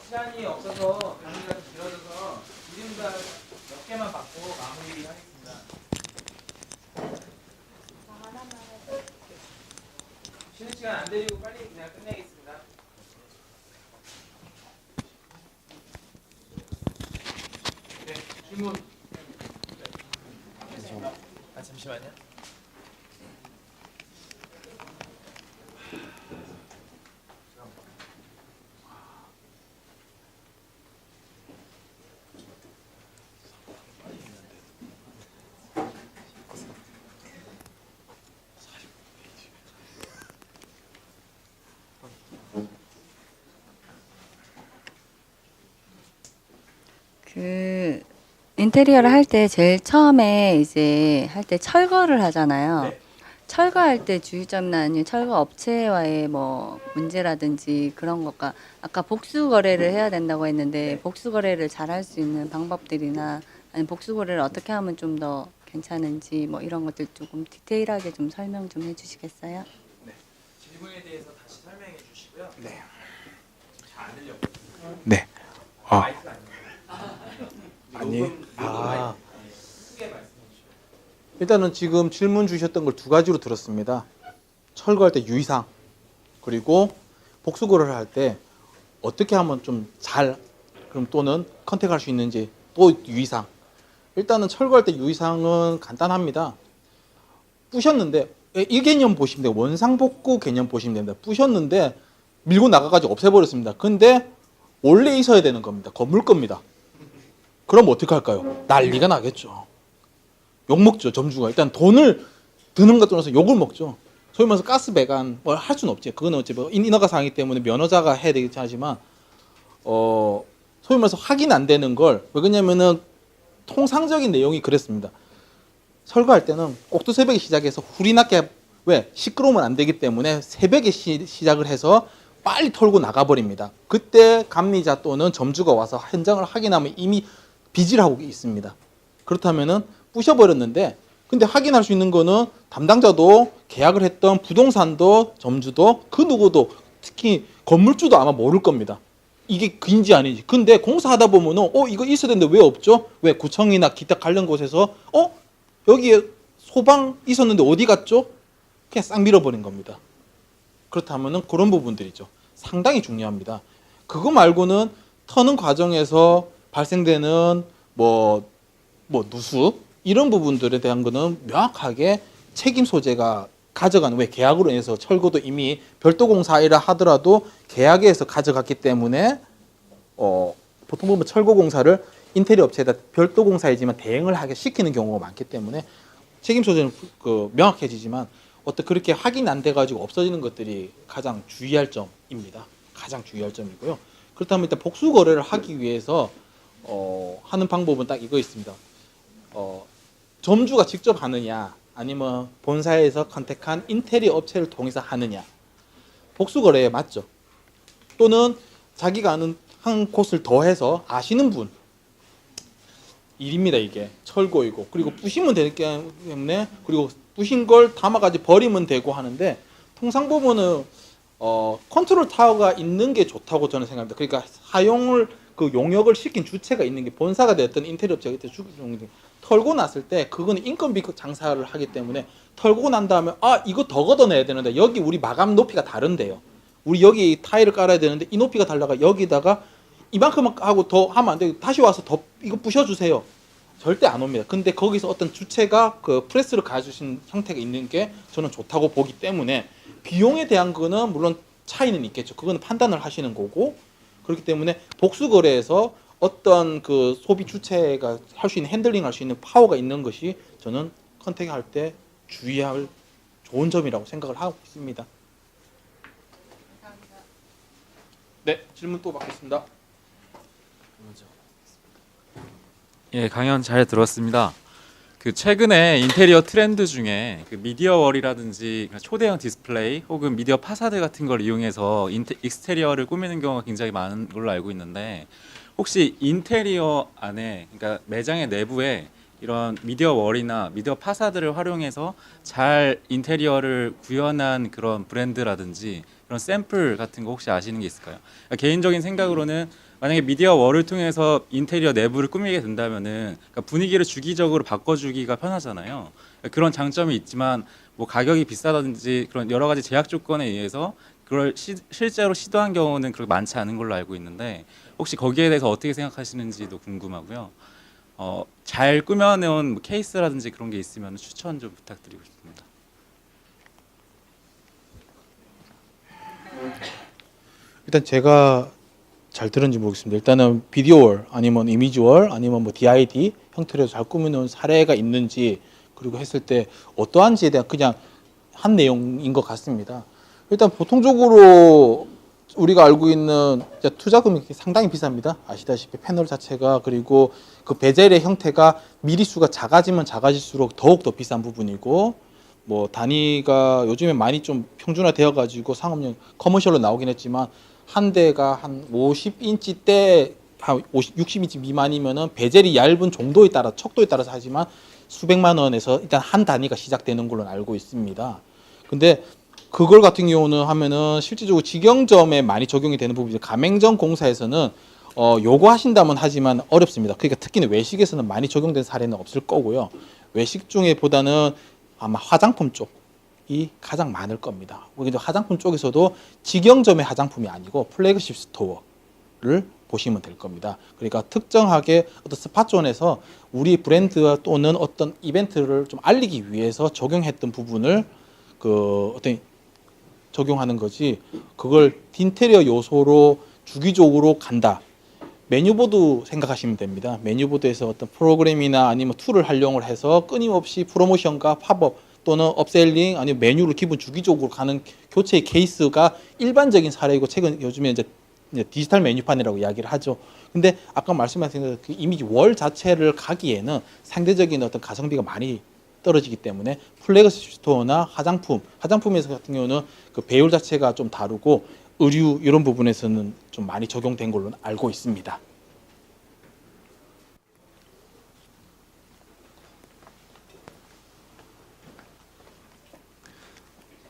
시간이 없어서 강의가 좀 길어져서 이름과 몇 개만 받고 마무리 하겠습니다. 쉬는 시간 안 드리고 빨리 그냥 끝내겠습니다. 네, 질문. 잠시만요. 그 인테리어를 할 때 제일 처음에 이제 할 때 철거를 하잖아요. 네. 철거할 때 주의점이나 아니면 철거 업체와의 뭐 문제라든지 그런 것과 아까 복수 거래를 해야 된다고 했는데 네. 복수 거래를 잘 할 수 있는 방법들이나 아니면 복수 거래를 어떻게 하면 좀 더 괜찮은지 뭐 이런 것들 조금 디테일하게 좀 설명 좀 해주시겠어요? 네. 질문에 대해서 다시 설명해 주시고요. 네. 잘 안 들려. 네. 아, 마이크가 아니에요. 아니. 아. 크게 말씀해 주시죠. 일단은 지금 질문 주셨던 걸 두 가지로 들었습니다. 철거할 때 유의사항, 그리고 복수거래를 할 때 어떻게 하면 좀 잘, 그럼 또는 컨택할 수 있는지, 또 유의사항. 일단은 철거할 때 유의사항은 간단합니다. 부셨는데, 이 개념 보시면 돼요. 원상복구 개념 보시면 됩니다. 부셨는데 밀고 나가가지고 없애버렸습니다. 근데 원래 있어야 되는 겁니다. 건물 겁니다. 그럼 어떻게 할까요? 난리가 나겠죠. 욕 먹죠, 점주가. 일단 돈을 드는 것 떠나서 욕을 먹죠. 소위 말해서 가스 배관 뭘 할 수는 없지. 그거는 어찌 뭐 인허가 사항이기 때문에 면허자가 해야 되겠지 하지만 소위 말해서 확인 안 되는 걸, 왜 그러냐면은 통상적인 내용이 그랬습니다. 설거할 때는 꼭두 새벽에 시작해서 불이 나게, 왜? 시끄러우면 안 되기 때문에 새벽에 시작을 해서 빨리 털고 나가버립니다. 그때 감리자 또는 점주가 와서 현장을 확인하면 이미 비질하고 있습니다. 그렇다면은 부셔버렸는데, 근데 확인할 수 있는 거는 담당자도, 계약을 했던 부동산도, 점주도, 그 누구도, 특히 건물주도 아마 모를 겁니다. 이게 그인지 아닌지. 근데 공사하다 보면은 이거 있어야 되는데 왜 없죠? 왜 구청이나 기타 관련 곳에서 여기에 소방 있었는데 어디 갔죠? 그냥 싹 밀어버린 겁니다. 그렇다면은 그런 부분들이죠. 상당히 중요합니다. 그거 말고는 터는 과정에서 발생되는 누수 이런 부분들에 대한 거는 명확하게 책임 소재가 가져가는, 왜 계약으로 인해서 철거도 이미 별도 공사이라 하더라도 계약에서 가져갔기 때문에 보통 보면 철거 공사를 인테리어 업체에다 별도 공사이지만 대행을 하게 시키는 경우가 많기 때문에 책임 소재는 명확해지지만 그렇게 확인 안 돼가지고 없어지는 것들이 가장 주의할 점입니다. 가장 주의할 점이고요. 그렇다면 일단 복수 거래를 하기 위해서 하는 방법은 딱 이거 있습니다. 점주가 직접 하느냐, 아니면 본사에서 컨택한 인테리어 업체를 통해서 하느냐. 복수 거래에 맞죠. 또는 자기가 아는 한 곳을 더해서 아시는 분 일입니다. 이게 철거이고, 그리고 부시면 되기 때문에, 그리고 부신 걸 담아가지고 버리면 되고 하는데, 통상 보면은 컨트롤 타워가 있는 게 좋다고 저는 생각합니다. 그러니까 사용을 그 용역을 시킨 주체가 있는 게, 본사가 됐든 인테리어 업체가 됐든 털고 났을 때 그거는 인건비 장사를 하기 때문에, 털고 난 다음에 이거 더 걷어내야 되는데 여기 우리 마감 높이가 다른데요. 우리 여기 타일을 깔아야 되는데 이 높이가 달라가 여기다가 이만큼 하고 더 하면 안 되고 다시 와서 더 이거 부셔주세요. 절대 안 옵니다. 근데 거기서 어떤 주체가 그 프레스를 가져주신 형태가 있는 게 저는 좋다고 보기 때문에, 비용에 대한 거는 물론 차이는 있겠죠. 그거는 판단을 하시는 거고, 그렇기 때문에 복수 거래에서 어떤 그 소비 주체가 할 수 있는, 핸들링 할 수 있는 파워가 있는 것이 저는 컨택할 때 주의할 좋은 점이라고 생각을 하고 있습니다. 네, 질문 또 받겠습니다. 예, 강연 잘 들었습니다. 그 최근에 인테리어 트렌드 중에 그 미디어월이라든지 초대형 디스플레이 혹은 미디어 파사드 같은 걸 이용해서 익스테리어를 꾸미는 경우가 굉장히 많은 걸로 알고 있는데, 혹시 인테리어 안에, 그러니까 매장의 내부에 이런 미디어월이나 미디어 파사드를 활용해서 잘 인테리어를 구현한 그런 브랜드라든지 그런 샘플 같은 거 혹시 아시는 게 있을까요? 그러니까 개인적인 생각으로는 만약에 미디어 월을 통해서 인테리어 내부를 꾸미게 된다면은 그러니까 분위기를 주기적으로 바꿔주기가 편하잖아요. 그러니까 그런 장점이 있지만 뭐 가격이 비싸다든지 그런 여러 가지 제약 조건에 의해서 그걸 실제로 시도한 경우는 그렇게 많지 않은 걸로 알고 있는데 혹시 거기에 대해서 어떻게 생각하시는지도 궁금하고요. 잘 꾸며놓은 뭐 케이스라든지 그런 게 있으면 추천 좀 부탁드리고 싶습니다. 일단 제가 잘 들은지 모르겠습니다. 일단은 비디오월 아니면 이미지월 아니면 뭐 DID 형태로 잘 꾸며놓은 사례가 있는지 그리고 했을 때 어떠한지에 대한 그냥 한 내용인 것 같습니다. 일단 보통적으로 우리가 알고 있는 투자금이 상당히 비쌉니다. 아시다시피 패널 자체가 그리고 그 베젤의 형태가 미리수가 작아지면 작아질수록 더욱 더 비싼 부분이고 뭐 단위가 요즘에 많이 좀 평준화되어 가지고 상업용 커머셜로 나오긴 했지만 한 대가 한 50인치대 한 60인치 미만이면은 베젤이 얇은 정도에 따라 척도에 따라서 하지만 수백만 원에서 일단 한 단위가 시작되는 걸로 알고 있습니다. 근데 그걸 같은 경우는 하면은 실질적으로 직영점에 많이 적용이 되는 부분이죠. 가맹점 공사에서는 요구하신다면 하지만 어렵습니다. 그러니까 특히는 외식에서는 많이 적용된 사례는 없을 거고요. 외식 중에 보다는 아마 화장품 쪽이 가장 많을 겁니다. 화장품 쪽에서도 직영점의 화장품이 아니고 플래그십 스토어를 보시면 될 겁니다. 그러니까 특정하게 어떤 스팟존에서 우리 브랜드 또는 어떤 이벤트를 좀 알리기 위해서 적용했던 부분을 그 어떤 적용하는 거지 그걸 인테리어 요소로 주기적으로 간다. 메뉴보드 생각하시면 됩니다. 메뉴보드에서 어떤 프로그램이나 아니면 툴을 활용을 해서 끊임없이 프로모션과 팝업 또는 업셀링 아니면 메뉴를 기본 주기적으로 가는 교체 케이스가 일반적인 사례이고 최근 요즘에 이제 디지털 메뉴판이라고 이야기를 하죠. 근데 아까 말씀하신 그 이미지 월 자체를 가기에는 상대적인 어떤 가성비가 많이 떨어지기 때문에 플래그십 스토어나 화장품에서 같은 경우는 그 배율 자체가 좀 다르고 의류 이런 부분에서는 좀 많이 적용된 걸로 알고 있습니다.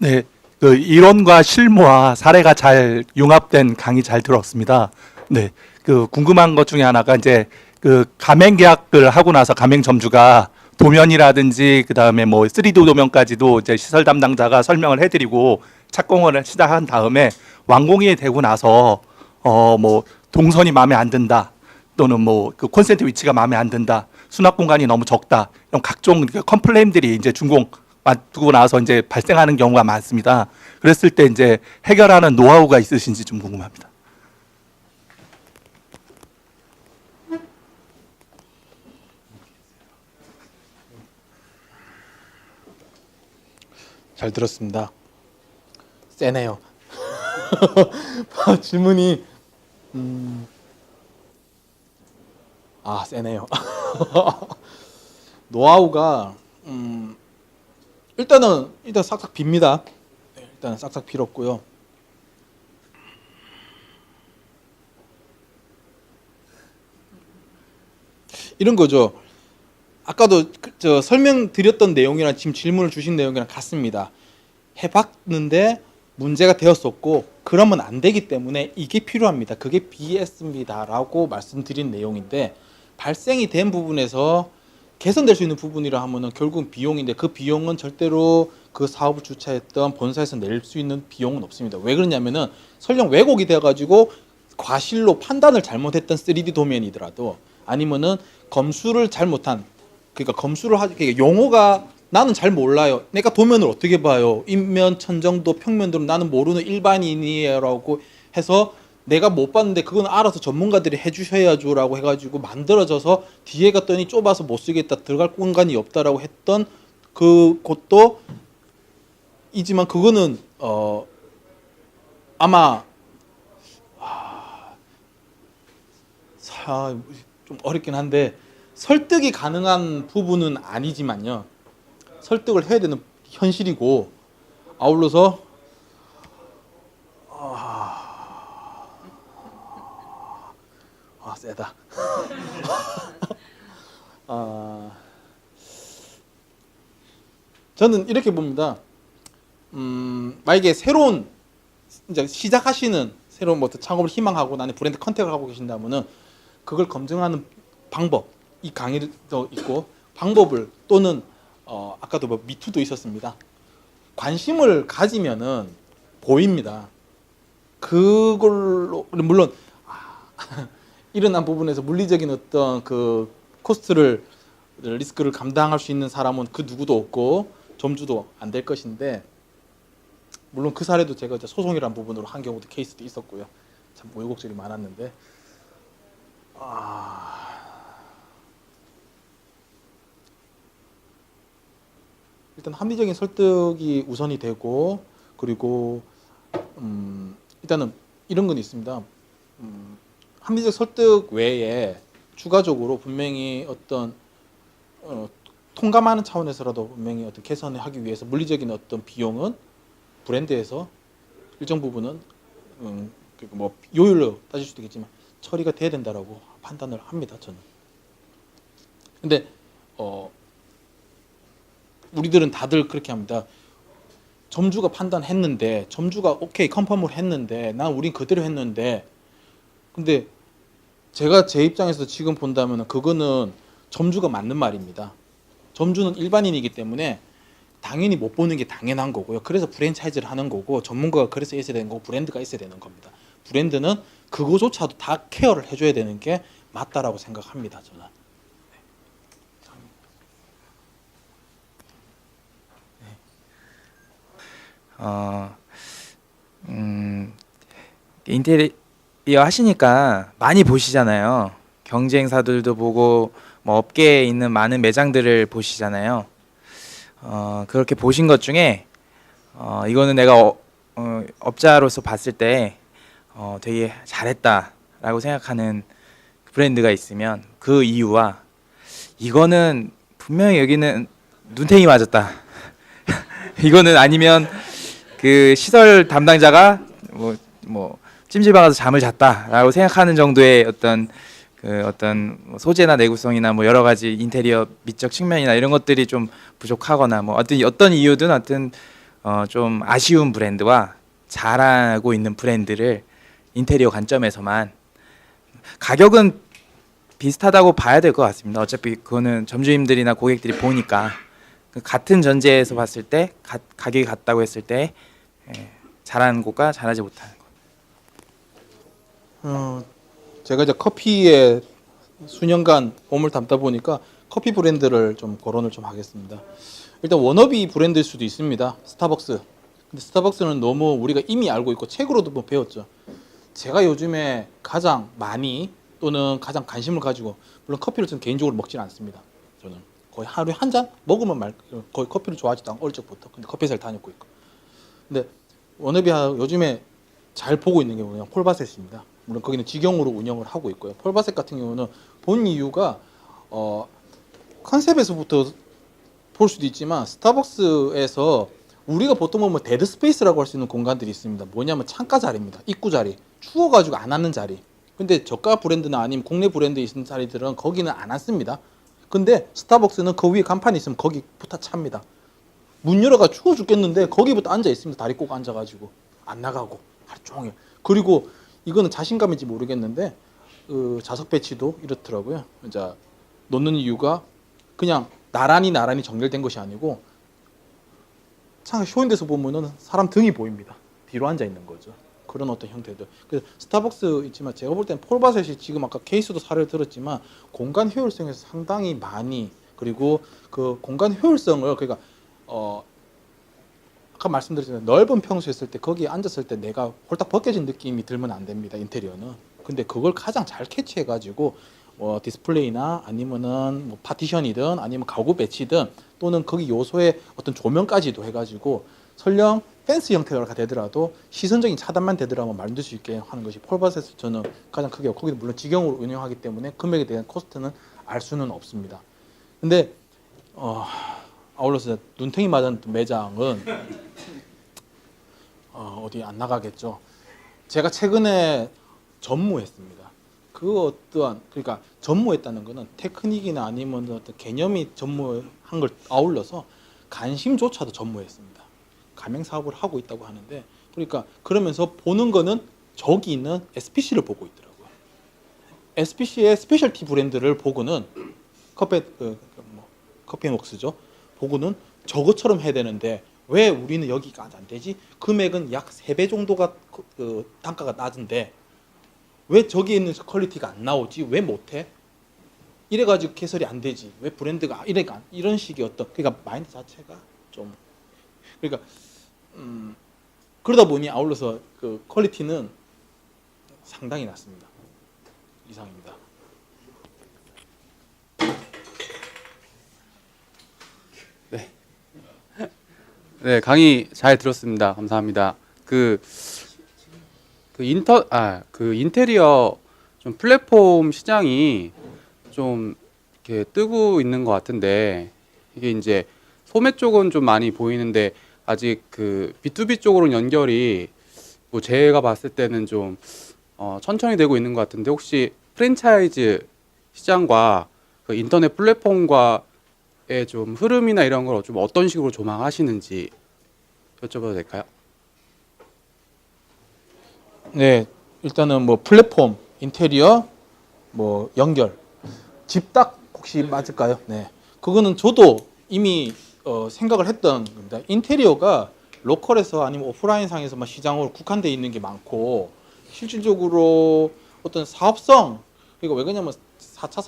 네, 그 이론과 실무와 사례가 잘 융합된 강의 잘 들었습니다. 네, 그 궁금한 것 중에 하나가 이제 그 가맹 계약을 하고 나서 가맹점주가 도면이라든지 그 다음에 뭐 3D 도면까지도 이제 시설 담당자가 설명을 해드리고 착공을 시작한 다음에 완공이 되고 나서 뭐 동선이 마음에 안 든다 또는 뭐 그 콘센트 위치가 마음에 안 든다 수납 공간이 너무 적다 이런 각종 컴플레인들이 이제 준공 두고 나서 이제 발생하는 경우가 많습니다. 그랬을 때 이제 해결하는 노하우가 있으신지 좀 궁금합니다. 잘 들었습니다. 세네요. 질문이 세네요. 노하우가 일단 싹싹 빕니다. 네, 일단은 싹싹 필요 없고요. 이런 거죠. 아까도 저 설명드렸던 내용이랑 지금 질문을 주신 내용이랑 같습니다. 해봤는데 문제가 되었었고 그러면 안 되기 때문에 이게 필요합니다. 그게 BS입니다라고 말씀드린 내용인데 발생이 된 부분에서 개선될 수 있는 부분이라 하면은 결국은 비용인데 그 비용은 절대로 그 사업을 주최했던 본사에서 낼 수 있는 비용은 없습니다. 왜 그러냐면은 설령 왜곡이 되어가지고 과실로 판단을 잘못했던 3D 도면이더라도 아니면은 검수를 잘못한 그러니까 그러니까 용어가 나는 잘 몰라요. 내가 도면을 어떻게 봐요? 인면, 천정도, 평면도로 나는 모르는 일반인이라고 해서 내가 못 봤는데 그건 알아서 전문가들이 해주셔야죠라고 해가지고 만들어져서 뒤에 갔더니 좁아서 못 쓰겠다, 들어갈 공간이 없다라고 했던 그 곳도 이지만 그거는 아마 좀 어렵긴 한데 설득이 가능한 부분은 아니지만요. 설득을 해야 되는 현실이고 아울러서 세다. 저는 이렇게 봅니다. 만약에 새로운 이제 시작하시는 새로운 뭐 창업을 희망하고 나는 브랜드 컨택을 하고 계신다면은 그걸 검증하는 방법, 이 강의도 있고 방법을 또는 아까도 뭐 미투도 있었습니다. 관심을 가지면은 보입니다. 그걸로 물론 일어난 부분에서 물리적인 어떤 그 코스트를 리스크를 감당할 수 있는 사람은 그 누구도 없고 점주도 안 될 것인데 물론 그 사례도 제가 이제 소송이라는 부분으로 한 경우도 케이스도 있었고요. 참 우여곡절이 많았는데 일단 합리적인 설득이 우선이 되고 그리고 일단은 이런 건 있습니다. 합리적 설득 외에 추가적으로 분명히 어떤 통감하는 차원에서라도 분명히 어떤 개선을 하기 위해서 물리적인 어떤 비용은 브랜드에서 일정 부분은 뭐 요율로 따질 수도 있겠지만 처리가 돼야 된다라고 판단을 합니다. 저는. 근데 우리들은 다들 그렇게 합니다. 점주가 판단했는데 점주가 오케이 컨펌을 했는데 난 우린 그대로 했는데 근데 제가 제 입장에서 지금 본다면 그거는 점주가 맞는 말입니다. 점주는 일반인이기 때문에 당연히 못 보는 게 당연한 거고요. 그래서 프랜차이즈를 하는 거고 전문가가 그래서 있어야 되는 거고 브랜드가 있어야 되는 겁니다. 브랜드는 그거조차도 다 케어를 해줘야 되는 게 맞다라고 생각합니다. 저는. 인테리어 하시니까 많이 보시잖아요. 경쟁사들도 보고 뭐 업계에 있는 많은 매장들을 보시잖아요. 그렇게 보신 것 중에 이거는 내가 업자로서 봤을 때 되게 잘했다라고 생각하는 브랜드가 있으면 그 이유와 이거는 분명히 여기는 눈탱이 맞았다. 이거는 아니면 그 시설 담당자가 뭐 찜질방에서 잠을 잤다라고 생각하는 정도의 어떤 뭐 소재나 내구성이나 뭐 여러 가지 인테리어 미적 측면이나 이런 것들이 좀 부족하거나 뭐 어떤 이유든 좀 아쉬운 브랜드와 잘하고 있는 브랜드를 인테리어 관점에서만 가격은 비슷하다고 봐야 될 것 같습니다. 어차피 그거는 점주님들이나 고객들이 보니까 같은 전제에서 봤을 때 가격이 같다고 했을 때 잘하는 곳과 잘하지 못하는 곳. 제가 이제 커피에 수년간 몸을 담다 보니까 커피 브랜드를 좀 거론을 좀 하겠습니다. 일단 워너비 브랜드일 수도 있습니다. 스타벅스. 근데 스타벅스는 너무 우리가 이미 알고 있고 책으로도 뭐 배웠죠. 제가 요즘에 가장 많이 또는 가장 관심을 가지고 물론 커피를 저는 개인적으로 먹지는 않습니다. 저는 거의 하루에 한 잔 먹으면 거의 커피를 좋아하지도 않고 어릴 적부터. 근데 커피회사를 다녔고 있고. 근데 워너비 요즘에 잘 보고 있는 게 뭐냐 폴바셋입니다. 물론 거기는 직영으로 운영을 하고 있고요. 폴바셋 같은 경우는 본 이유가 컨셉에서부터 볼 수도 있지만 스타벅스에서 우리가 보통 보면 데드 스페이스라고 할 수 있는 공간들이 있습니다. 뭐냐면 창가 자리입니다. 입구 자리. 추워가지고 안 앉는 자리. 근데 저가 브랜드나 아니면 국내 브랜드에 있는 자리들은 거기는 안 앉습니다. 근데 스타벅스는 그 위에 간판이 있으면 거기부터 찹니다. 문 열어가 추워 죽겠는데 거기부터 앉아 있습니다. 다리 꼭 앉아가지고 안 나가고 하루 종일. 그리고 이거는 자신감인지 모르겠는데 좌석 배치도 이렇더라고요. 이제 놓는 이유가 그냥 나란히 정렬된 것이 아니고 참 쇼인데서 보면은 사람 등이 보입니다. 뒤로 앉아 있는 거죠. 그런 어떤 형태들. 그래서 스타벅스 있지만 제가 볼 때는 폴바셋이 지금 아까 케이스도 사례를 들었지만 공간 효율성에서 상당히 많이 그리고 그 공간 효율성을 그러니까 아까 말씀드렸잖아요. 넓은 평수에 있을 때 거기에 앉았을 때 내가 홀딱 벗겨진 느낌이 들면 안 됩니다. 인테리어는. 근데 그걸 가장 잘 캐치해가지고 디스플레이나 아니면은 뭐 파티션이든 아니면 가구 배치든 또는 거기 요소의 어떤 조명까지도 해가지고 설령 펜스 형태가 되더라도 시선적인 차단만 되더라도 만들 수 있게 하는 것이 폴바셋에서 저는 가장 크게 거기도 물론 직영으로 운영하기 때문에 금액에 대한 코스트는 알 수는 없습니다. 근데 아울러서 눈탱이 맞은 매장은 어디 안 나가겠죠. 제가 최근에 전무했습니다. 그 어떠한 그러니까 전무했다는 거는 테크닉이나 아니면 어떤 개념이 전무한 걸 아울러서 관심조차도 전무했습니다. 가맹 사업을 하고 있다고 하는데 그러니까 그러면서 보는 거는 저기 있는 SPC를 보고 있더라고요. SPC의 스페셜티 브랜드를 보고는 커피앤웍스죠. 보고는 저것처럼 해야 되는데 왜 우리는 여기가 안 되지? 금액은 약 3배 정도가 단가가 낮은데 왜 저기 있는 퀄리티가 안 나오지? 왜 못해? 이래가지고 개설이 안 되지. 왜 브랜드가 이런 식의 어떤 그러니까 마인드 자체가 좀 그러니까 그러다 보니 아울러서 그 퀄리티는 상당히 낮습니다. 이상입니다. 네, 강의 잘 들었습니다. 감사합니다. 그 인테리어 좀 플랫폼 시장이 좀 이렇게 뜨고 있는 것 같은데 이게 이제 소매 쪽은 좀 많이 보이는데 아직 그 B2B 쪽으로는 연결이 뭐 제가 봤을 때는 좀 천천히 되고 있는 것 같은데 혹시 프랜차이즈 시장과 그 인터넷 플랫폼과의 좀 흐름이나 이런 걸 좀 어떤 식으로 조망하시는지 여쭤봐도 될까요? 네, 일단은 뭐 플랫폼, 인테리어, 뭐 연결, 집딱 혹시 맞을까요? 네, 그거는 저도 이미 생각을 했던 겁니다. 인테리어가 로컬에서 아니면 오프라인 상에서만 시장으로 국한되어 있는 게 많고 실질적으로 어떤 사업성 그러니까 왜 그러냐면 4차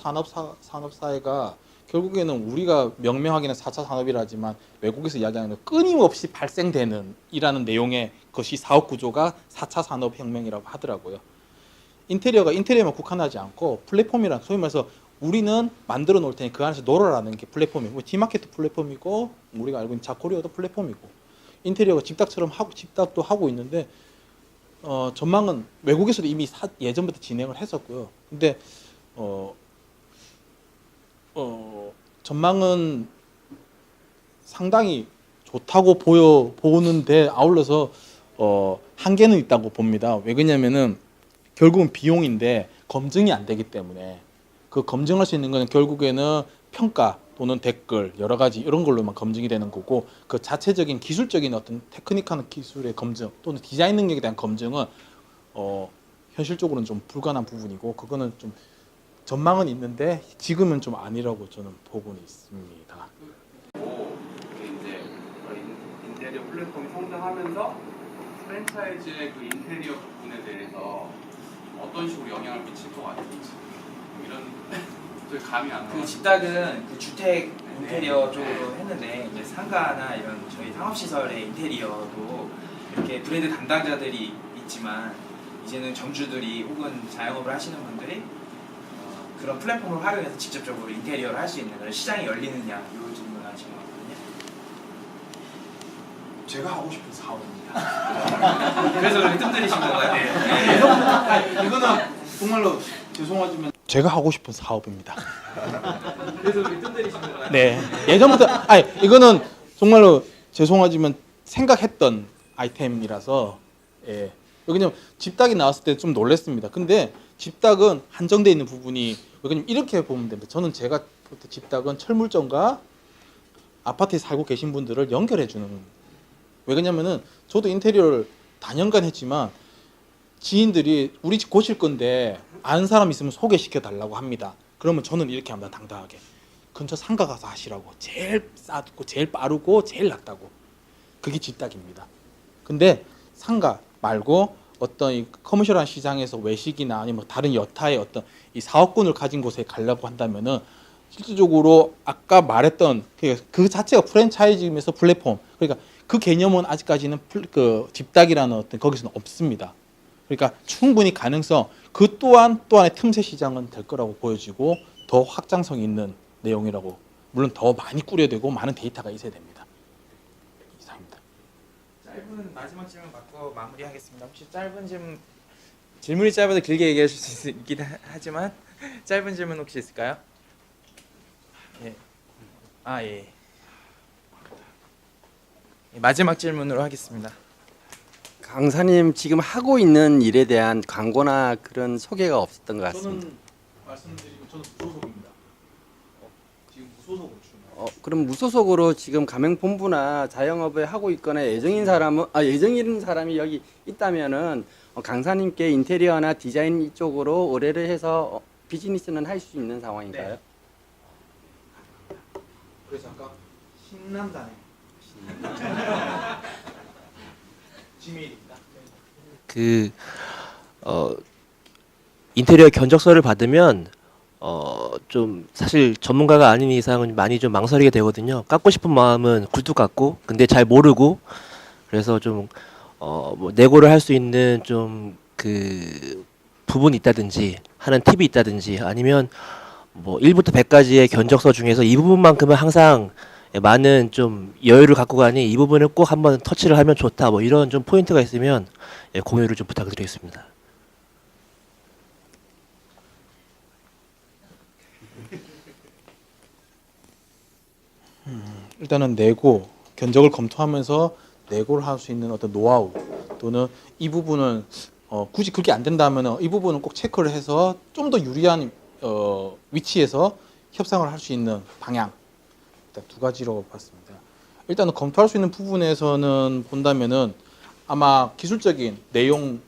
산업사회가 결국에는 우리가 명명하기는 4차 산업이라지만 외국에서 이야기하는 끊임없이 발생되는 이라는 내용의 것이 사업 구조가 4차 산업혁명이라고 하더라고요. 인테리어가 인테리어만 국한하지 않고 플랫폼이란 소위 말해서 우리는 만들어 놓을 테니 그 안에서 놀아라는 게 플랫폼이고 디마켓도 플랫폼이고 우리가 알고 있는 자코리아도 플랫폼이고 인테리어가 집딱도 하고 있는데 전망은 외국에서도 이미 예전부터 진행을 했었고요. 근데 전망은 상당히 좋다고 보는데 아울러서 한계는 있다고 봅니다. 왜 그러냐면은 결국은 비용인데 검증이 안 되기 때문에 그 검증할 수 있는 거는 결국에는 평가 또는 댓글 여러 가지 이런 걸로만 검증이 되는 거고 그 자체적인 기술적인 어떤 테크닉한 기술의 검증 또는 디자인 능력에 대한 검증은 현실적으로는 좀 불가능한 부분이고 그거는 좀 전망은 있는데 지금은 좀 아니라고 저는 보고는 있습니다. 이제 인테리어 플랫폼이 성장하면서 프랜차이즈의 그 인테리어 부분에 대해서 어떤 식으로 영향을 미칠 것 같은지 이런 감이 안 그 나요. 집닭은 그 주택 인테리어 쪽으로 했는데 이제 상가나 이런 저희 상업시설의 인테리어도 이렇게 브랜드 담당자들이 있지만 이제는 점주들이 혹은 자영업을 하시는 분들이 그런 플랫폼을 활용해서 직접적으로 인테리어를 할 수 있는 그런 시장이 열리느냐 이 질문을 하시는 거거든요. 제가 하고 싶은 사업입니다. 그래서 그렇게 뜸들이신 건가요? 이거는 정말로 죄송하지만 제가 하고 싶은 사업입니다. 그래서 그렇게 뜸들이신 건가요? 네. 예전부터 이거는 정말로 죄송하지만 생각했던 아이템이라서 예. 왜냐면 집닭이 나왔을 때 좀 놀랐습니다. 근데 집닭은 한정되어 있는 부분이 왜냐면 이렇게 보면 됩니다. 저는 제가 볼 때 집닭은 철물점과 아파트에 살고 계신 분들을 연결해 주는 왜 그러냐면은 저도 인테리어를 다년간 했지만 지인들이 우리 집 고칠 건데 아는 사람 있으면 소개시켜 달라고 합니다. 그러면 저는 이렇게 합니다. 당당하게 근처 상가 가서 하시라고 제일 싸고 제일 빠르고 제일 낫다고 그게 집닭입니다. 근데 상가 말고 어떤 이 커머셜한 시장에서 외식이나 아니면 다른 여타의 어떤 이 사업권을 가진 곳에 가려고 한다면은 실질적으로 아까 말했던 그 자체가 프랜차이즈면서 플랫폼 그러니까 그 개념은 아직까지는 그 집닭이라는 어떤 거기서는 없습니다. 그러니까 충분히 가능성 그 또한의 틈새 시장은 될 거라고 보여지고 더 확장성 있는 내용이라고 물론 더 많이 꾸려되고 많은 데이터가 있어야 됩니다. 이상입니다. 짧은 마지막 질문 받고 마무리하겠습니다. 혹시 짧은 질문이 짧아도 길게 얘기하실 수 있긴 하지만 짧은 질문 혹시 있을까요? 예. 예. 마지막 질문으로 하겠습니다. 강사님 지금 하고 있는 일에 대한 광고나 그런 소개가 없었던 것 같습니다. 저는 말씀드리면 저는 무소속입니다. 지금 무소속으로 출마. 그럼 무소속으로 지금 가맹본부나 자영업을 하고 있거나 예정인 사람이 여기 있다면은 강사님께 인테리어나 디자인 이쪽으로 의뢰를 해서 비즈니스는 할 수 있는 상황인가요? 네. 그래서 아까 신난다네. 지메일입니다. 인테리어 견적서를 받으면 좀 사실 전문가가 아닌 이상은 많이 좀 망설이게 되거든요. 깎고 싶은 마음은 굴뚝 같고 근데 잘 모르고 그래서 좀 뭐 내고를 할 수 있는 좀 그 부분이 있다든지 하는 팁이 있다든지 아니면 뭐 1부터 100까지의 견적서 중에서 이 부분만큼은 항상 많은 좀 여유를 갖고 가니 이 부분을 꼭 한번 터치를 하면 좋다 뭐 이런 좀 포인트가 있으면 공유를 좀 부탁드리겠습니다. 일단은 내고 견적을 검토하면서 내고를 할 수 있는 어떤 노하우 또는 이 부분은 굳이 그렇게 안 된다면 이 부분은 꼭 체크를 해서 좀 더 유리한 위치에서 협상을 할 수 있는 방향 일단 두 가지로 봤습니다. 일단은 검토할 수 있는 부분에서는 본다면은 아마 기술적인 내용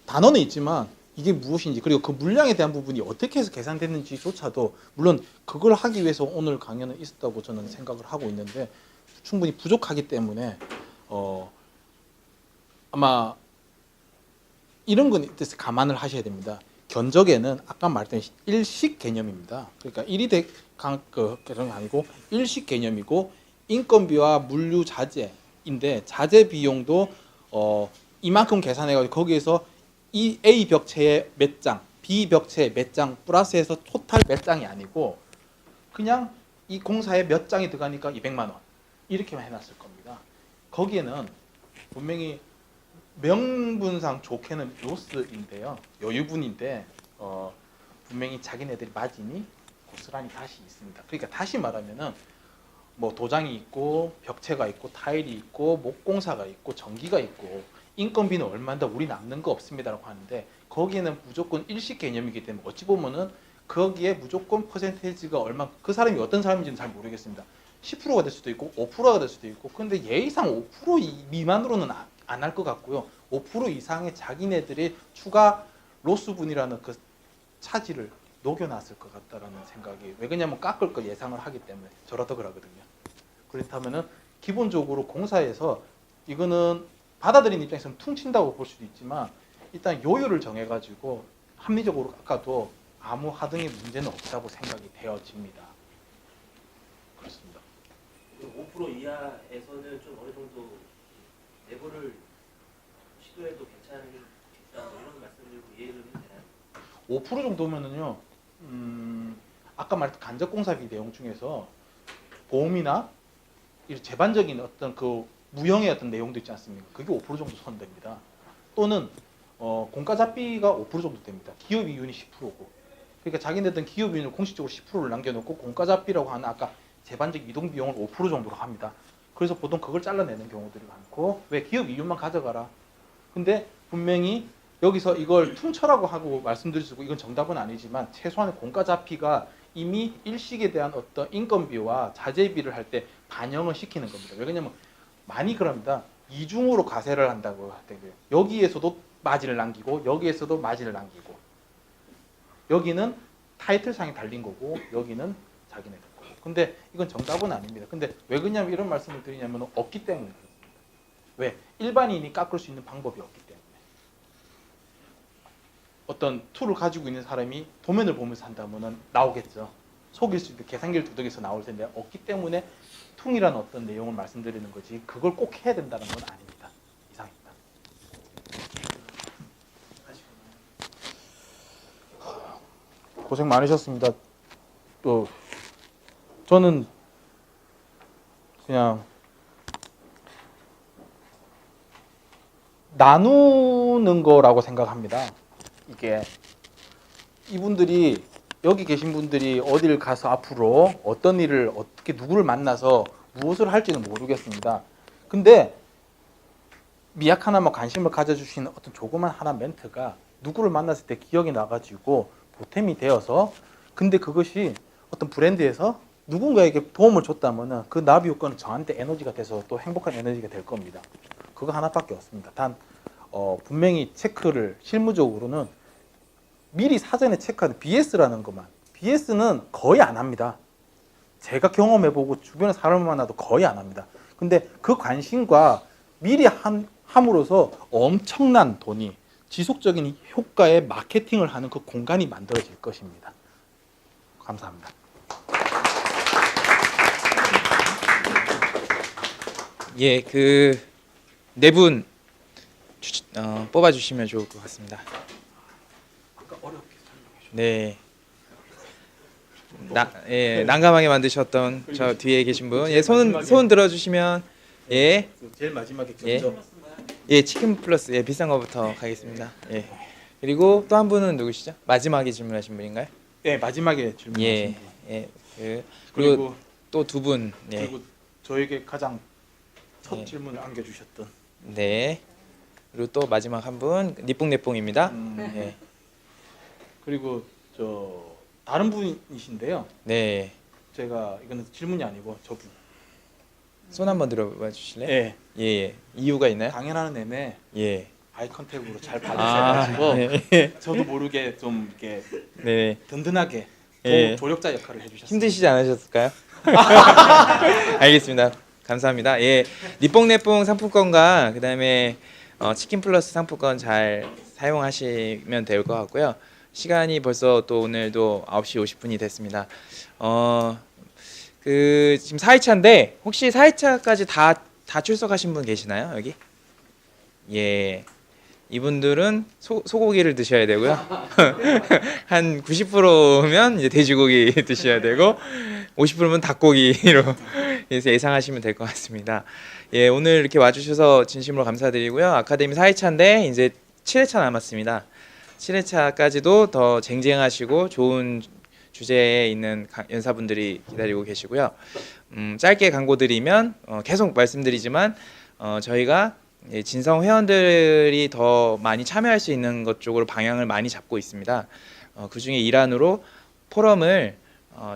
단어는 있지만 이게 무엇인지 그리고 그 물량에 대한 부분이 어떻게 해서 계산됐는지조차도 물론 그걸 하기 위해서 오늘 강연은 있었다고 저는 생각을 하고 있는데 충분히 부족하기 때문에 아마 이런 건 뜻을 감안을 하셔야 됩니다. 견적에는 아까 말했던 일식 개념입니다. 그러니까 개념이 아니고 일식 개념이고 인건비와 물류 자재인데 자재 비용도 이만큼 계산해가지고 거기에서 이 A 벽체에 몇 장, B 벽체에 몇 장 플러스해서 토탈 몇 장이 아니고 그냥 이 공사에 몇 장이 들어가니까 200만 원 이렇게만 해놨을 겁니다. 거기에는 분명히 명분상 좋게는 로스인데요, 여유분인데 분명히 자기네들이 마진이 고스란히 다시 있습니다. 그러니까 다시 말하면은 뭐 도장이 있고 벽체가 있고 타일이 있고 목공사가 있고 전기가 있고 인건비는 얼마인데 우리 남는 거 없습니다라고 하는데 거기에는 무조건 일식 개념이기 때문에 어찌 보면은 거기에 무조건 퍼센테이지가 얼마 그 사람이 어떤 사람인지는 잘 모르겠습니다. 10%가 될 수도 있고 5%가 될 수도 있고 근데 예의상 5% 미만으로는 안 할 것 같고요. 5% 이상의 자기네들의 추가 로스분이라는 그 차지를 녹여놨을 것 같다라는 생각이 왜 그러냐면 깎을 걸 예상을 하기 때문에 저라도 그러거든요. 그렇다면은 기본적으로 공사에서 이거는 받아들이는 입장에서는 퉁친다고 볼 수도 있지만 일단 요율을 정해가지고 합리적으로 깎아도 아무 하등의 문제는 없다고 생각이 되어집니다. 그렇습니다. 5% 이하에서는 좀 어느 정도 내고를 시도해도 괜찮다 이런 말씀드리고 이해를 해도 되나요? 5% 정도면은요. 아까 말했던 간접공사비 내용 중에서 보험이나 이런 제반적인 어떤 그 무형의 어떤 내용도 있지 않습니까? 그게 5% 정도 선됩니다. 또는 공과잡비가 5% 정도 됩니다. 기업이윤이 10%고. 그러니까 자기네들은 기업이윤을 공식적으로 10%를 남겨놓고 공과잡비라고 하는 아까 제반적 이동 비용을 5% 정도로 합니다. 그래서 보통 그걸 잘라내는 경우들이 많고 왜 기업 이윤만 가져가라. 근데 분명히 여기서 이걸 퉁쳐라고 하고 말씀드릴 수 있고 이건 정답은 아니지만 최소한의 공과잡비가 이미 일식에 대한 어떤 인건비와 자재비를 할 때 반영을 시키는 겁니다. 왜 그러냐면 많이 그럽니다. 이중으로 과세를 한다고 하더라고요. 여기에서도 마진을 남기고 여기에서도 마진을 남기고 여기는 타이틀상에 달린 거고 여기는 자기네들 거고. 근데 이건 정답은 아닙니다. 근데 왜 그러냐면 이런 말씀을 드리냐면 없기 때문에 그렇습니다. 왜? 일반인이 깎을 수 있는 방법이 없기 때문에. 어떤 툴을 가지고 있는 사람이 도면을 보면서 한다면 나오겠죠. 속일 수 있는 계산기를 두둑해서 나올 텐데 없기 때문에 퉁이라는 어떤 내용을 말씀드리는 거지 그걸 꼭 해야 된다는 건 아닙니다. 이상입니다. 고생 많으셨습니다. 또 저는 그냥 나누는 거라고 생각합니다. 이게 이분들이 여기 계신 분들이 어디를 가서 앞으로 어떤 일을 어떻게 누구를 만나서 무엇을 할지는 모르겠습니다. 근데 미약 하나만 관심을 가져주시는 어떤 조그만 하나 멘트가 누구를 만났을 때 기억이 나가지고 보탬이 되어서 근데 그것이 어떤 브랜드에서 누군가에게 도움을 줬다면은 그 나비 효과는 저한테 에너지가 돼서 또 행복한 에너지가 될 겁니다. 그거 하나밖에 없습니다. 단 분명히 체크를 실무적으로는 미리 사전에 체크하는 BS라는 것만. BS는 거의 안 합니다. 제가 경험해보고 주변에 사람을 만나도 거의 안 합니다. 근데 그 관심과 미리 함으로써 엄청난 돈이 지속적인 효과의 마케팅을 하는 그 공간이 만들어질 것입니다. 감사합니다. 예, 그 네 분 뽑아주시면 좋을 것 같습니다. 네. 난감하게 만드셨던 저 뒤에 계신 분, 예, 손 들어주시면, 예, 제일 마지막에 예, 예, 치킨 플러스, 예, 비싼 거부터 가겠습니다. 예. 그리고 또 한 분은 누구시죠? 마지막에 질문하신 분인가요? 네, 마지막에 질문하신 예, 분. 예. 그리고 또 두 분, 예, 그리고 저에게 가장 첫 예. 질문을 안겨주셨던 네. 그리고 또 마지막 한 분, 니뽕네뽕입니다. 예, 그리고 다른 분이신데요. 네. 제가 이거는 질문이 아니고 저분. 손 한번 들어봐 주실래요? 네. 예. 이유가 있나요? 강연하는 내내 예. 아이 컨택으로 잘 아, 봐주셔가지고 네. 저도 모르게 좀 이렇게 네. 든든하게 예. 조력자 역할을 해주셨습니다. 힘드시지 않으셨을까요? 알겠습니다. 감사합니다. 예, 니뽕네뽕 상품권과 그다음에 치킨 플러스 상품권 잘 사용하시면 될 것 같고요. 시간이 벌써 또 오늘도 9시 50분이 됐습니다. 그 지금 4회차인데 혹시 4회차까지 다 출석하신 분 계시나요, 여기? 예. 이분들은 소고기를 드셔야 되고요. 한 90%면 이제 돼지고기 드셔야 되고 50%면 닭고기로 해서 예상하시면 될 것 같습니다. 예, 오늘 이렇게 와주셔서 진심으로 감사드리고요. 아카데미 4회차인데 이제 7회차 남았습니다. 7회차까지도 더 쟁쟁하시고 좋은 주제에 있는 연사분들이 기다리고 계시고요. 짧게 광고 드리면 계속 말씀드리지만 저희가 진성 회원들이 더 많이 참여할 수 있는 것 쪽으로 방향을 많이 잡고 있습니다. 그중에 일환으로 포럼을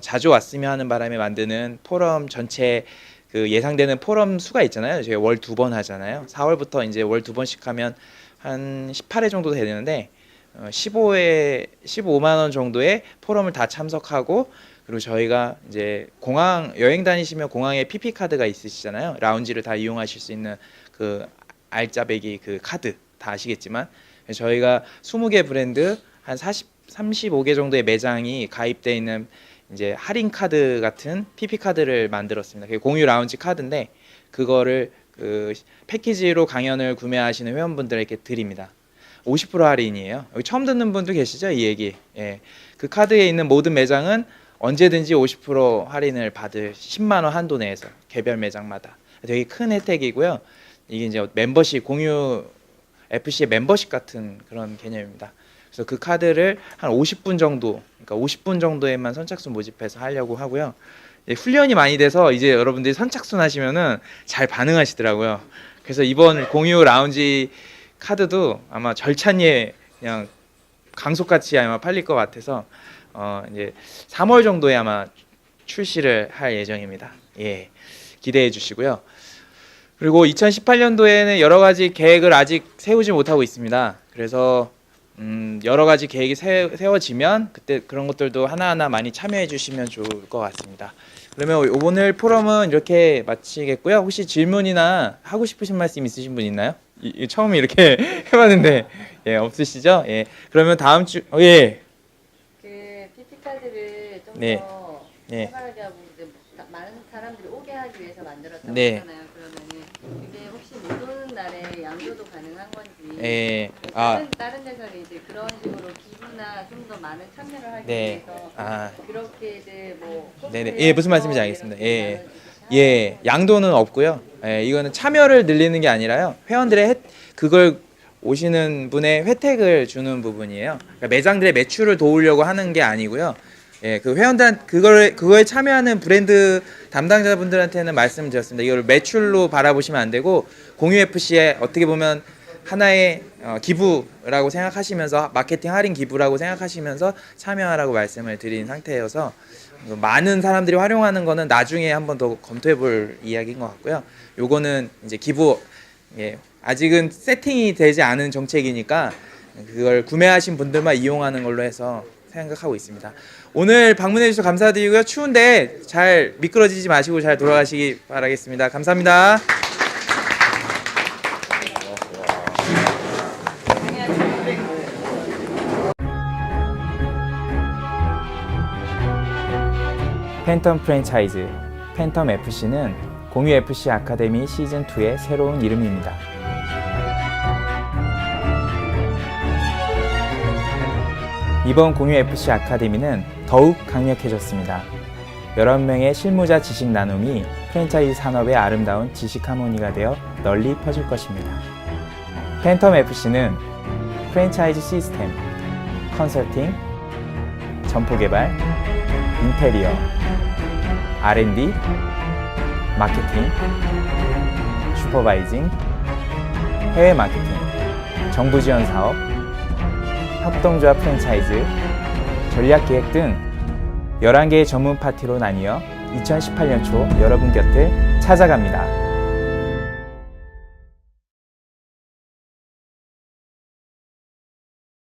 자주 왔으면 하는 바람에 만드는 포럼 전체 그 예상되는 포럼 수가 있잖아요. 저희가 월 2번 하잖아요. 4월부터 이제 월 2번씩 하면 한 18회 정도 되는데 15만 원 정도의 포럼을 다 참석하고 그리고 저희가 이제 공항 여행 다니시면 공항에 PP 카드가 있으시잖아요. 라운지를 다 이용하실 수 있는 그 알짜배기 그 카드 다 아시겠지만 저희가 20개 브랜드 한 35개 정도의 매장이 가입되어 있는 이제 할인 카드 같은 PP 카드를 만들었습니다. 그게 공유 라운지 카드인데 그거를 그 패키지로 강연을 구매하시는 회원분들에게 드립니다. 50% 할인이에요. 여기 처음 듣는 분도 계시죠? 이 얘기. 예. 그 카드에 있는 모든 매장은 언제든지 50% 할인을 받을 10만 원 한도 내에서 개별 매장마다 되게 큰 혜택이고요. 이게 이제 멤버십 공유 FC의 멤버십 같은 그런 개념입니다. 그래서 그 카드를 한 50분 정도, 그러니까 50분 정도에만 선착순 모집해서 하려고 하고요. 훈련이 많이 돼서 이제 여러분들이 선착순 하시면은 잘 반응하시더라고요. 그래서 이번 공유 라운지 카드도 아마 절찬리에 그냥 강속같이 아마 팔릴 것 같아서 이제 3월 정도에 아마 출시를 할 예정입니다. 예, 기대해 주시고요. 그리고 2018년도에는 여러 가지 계획을 아직 세우지 못하고 있습니다. 그래서 여러 가지 계획이 세워지면 그때 그런 것들도 하나하나 많이 참여해 주시면 좋을 것 같습니다. 그러면 오늘 포럼은 이렇게 마치겠고요. 혹시 질문이나 하고 싶으신 말씀 있으신 분 있나요? 처음 이렇게 해봤는데 예, 없으시죠? 예. 그러면 다음 주 예. 그 PP 카드를 좀 더 네. 네. 활발하게 하고 이제 많은 사람들이 오게 하기 위해서 만들었다고 네. 하잖아요. 그러면은 이게 혹시 못 오는 날에 양도도 가능한 건지. 예. 다른 데서는 이제 그런 식으로 기부나 좀 더 많은 참여를 하기 네. 위해서 그렇게들 뭐. 네네. 예, 무슨 말씀인지 알겠습니다. 예. 예, 양도는 없고요. 예, 이거는 참여를 늘리는 게 아니라요. 회원들의 그걸 오시는 분의 혜택을 주는 부분이에요. 그러니까 매장들의 매출을 도우려고 하는 게 아니고요. 예, 그 회원단 그거에 참여하는 브랜드 담당자분들한테는 말씀드렸습니다. 이걸 매출로 바라보시면 안 되고 공유 FC에 어떻게 보면 하나의 기부라고 생각하시면서 마케팅 할인 기부라고 생각하시면서 참여하라고 말씀을 드린 상태여서 많은 사람들이 활용하는 거는 나중에 한번 더 검토해 볼 이야기인 것 같고요. 요거는 이제 기부, 아직은 세팅이 되지 않은 정책이니까 그걸 구매하신 분들만 이용하는 걸로 해서 생각하고 있습니다. 오늘 방문해 주셔서 감사드리고요. 추운데 잘 미끄러지지 마시고 잘 돌아가시기 바라겠습니다. 감사합니다. 팬텀 프랜차이즈 팬텀 FC는 공유 FC 아카데미 시즌 2의 새로운 이름입니다. 이번 공유 FC 아카데미는 더욱 강력해졌습니다. 11명의 실무자 지식 나눔이 프랜차이즈 산업의 아름다운 지식 하모니가 되어 널리 퍼질 것입니다. 팬텀 FC는 프랜차이즈 시스템, 컨설팅, 점포 개발, 인테리어, R&D, 마케팅, 슈퍼바이징, 해외 마케팅, 정부 지원 사업, 협동조합 프랜차이즈, 전략기획 등 11개의 전문 파트로 나뉘어 2018년 초 여러분 곁을 찾아갑니다.